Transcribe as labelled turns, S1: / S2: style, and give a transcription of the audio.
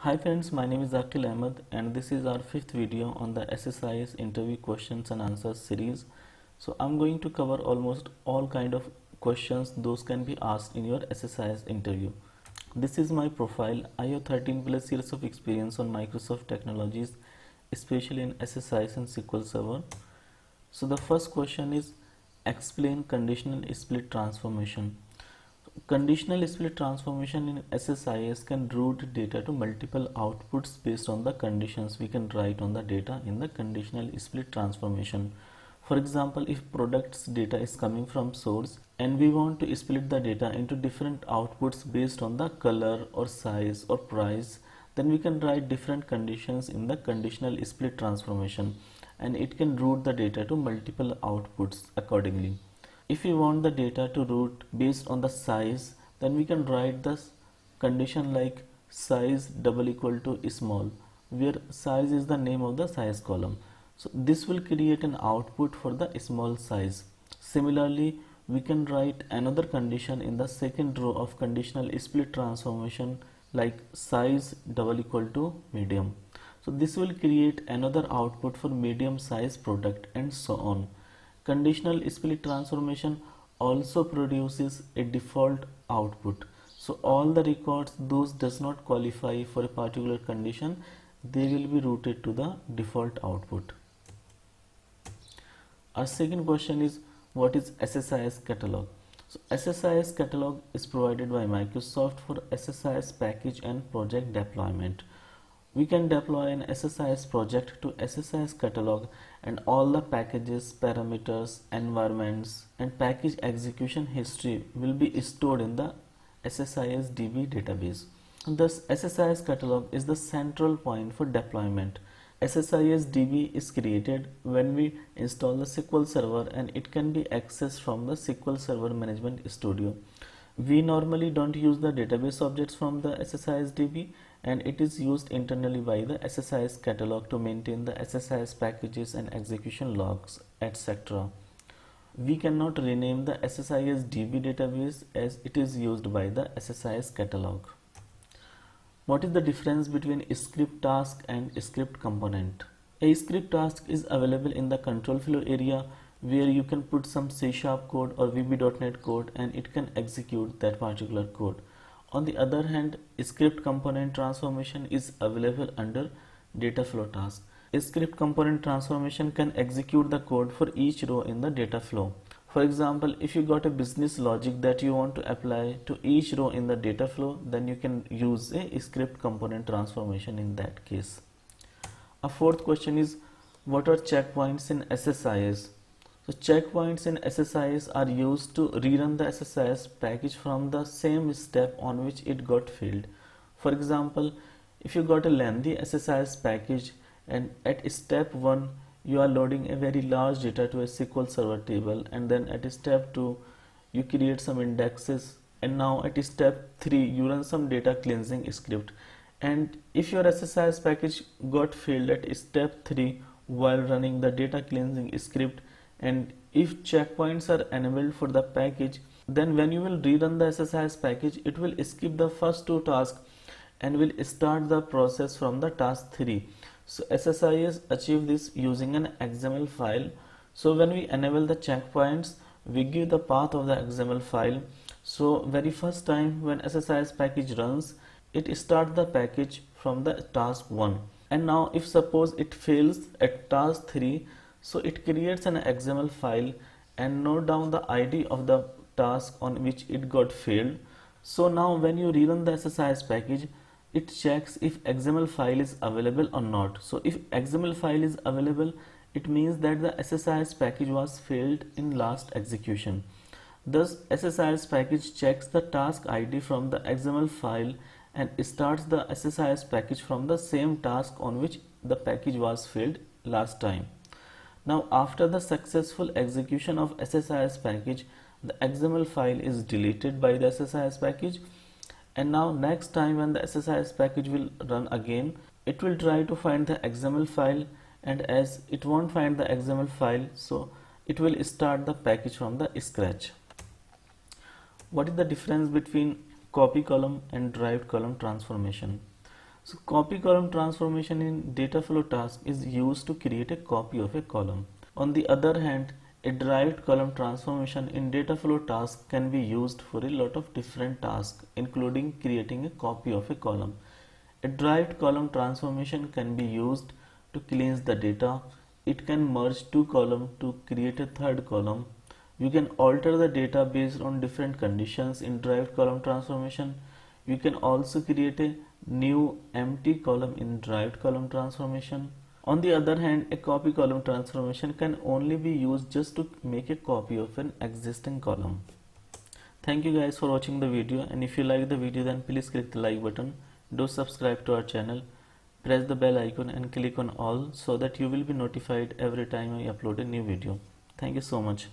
S1: Hi friends, my name is Aqil Ahmed and this is our fifth video on the SSIS interview questions and answers series. So I'm going to cover almost all kind of questions those can be asked in your SSIS interview. This is my profile. I have 13 plus years of experience on Microsoft technologies, especially in SSIS and SQL Server. So the first question is explain conditional split transformation. Conditional split transformation in SSIS can route data to multiple outputs based on the conditions we can write on the data in the conditional split transformation. For example, if products data is coming from source and we want to split the data into different outputs based on the color or size or price, then we can write different conditions in the conditional split transformation and it can route the data to multiple outputs accordingly. If we want the data to route based on the size, then we can write the condition like size double equal to small, where size is the name of the size column. So this will create an output for the small size. Similarly, we can write another condition in the second row of conditional split transformation like size double equal to medium. So this will create another output for medium size product and so on. Conditional split transformation also produces a default output. So all the records those does not qualify for a particular condition, they will be routed to the default output. Our second question is what is SSIS catalog? So SSIS catalog is provided by Microsoft for SSIS package and project deployment. We can deploy an SSIS project to SSIS catalog and all the packages, parameters, environments and package execution history will be stored in the SSIS DB database. Thus, SSIS catalog is the central point for deployment. SSIS DB is created when we install the SQL Server and it can be accessed from the SQL Server Management Studio. We normally don't use the database objects from the SSIS DB and it is used internally by the SSIS catalog to maintain the SSIS packages and execution logs, etc. We cannot rename the SSIS DB database as it is used by the SSIS catalog. What is the difference between script task and script component? A script task is available in the control flow area where you can put some C# code or VB.NET code and it can execute that particular code. On the other hand, script component transformation is available under data flow task. A script component transformation can execute the code for each row in the data flow. For example, if you got a business logic that you want to apply to each row in the data flow, then you can use a script component transformation in that case. A fourth question is what are checkpoints in SSIS? So checkpoints in SSIS are used to rerun the SSIS package from the same step on which it got failed. For example, if you got a lengthy SSIS package and at step 1 you are loading a very large data to a SQL Server table and then at step 2 you create some indexes and now at step 3 you run some data cleansing script, and if your SSIS package got failed at step 3 while running the data cleansing script and if checkpoints are enabled for the package, then when you will rerun the SSIS package it will skip the first two tasks and will start the process from the task 3. So SSIS achieve this using an XML file. So when we enable the checkpoints, we give the path of the XML file. So very first time when SSIS package runs, it starts the package from the task 1. And now if suppose it fails at task 3, so it creates an XML file and note down the ID of the task on which it got failed. So now when you rerun the SSIS package, it checks if XML file is available or not. So if XML file is available, it means that the SSIS package was failed in last execution. Thus SSIS package checks the task ID from the XML file and starts the SSIS package from the same task on which the package was failed last time. Now after the successful execution of SSIS package, the XML file is deleted by the SSIS package, and now next time when the SSIS package will run again, it will try to find the XML file, and as it won't find the XML file, so it will start the package from the scratch. What is the difference between copy column and derived column transformation? So copy column transformation in data flow task is used to create a copy of a column. On the other hand, a derived column transformation in data flow task can be used for a lot of different tasks, including creating a copy of a column. A derived column transformation can be used to cleanse the data. It can merge two columns to create a third column. You can alter the data based on different conditions in derived column transformation. You can also create a new empty column in derived column transformation. On the other hand, a copy column transformation can only be used just to make a copy of an existing column. Thank you guys for watching the video, and if you like the video then please click the like button. Do subscribe to our channel, press the bell icon and click on all so that you will be notified every time I upload a new video. Thank you so much.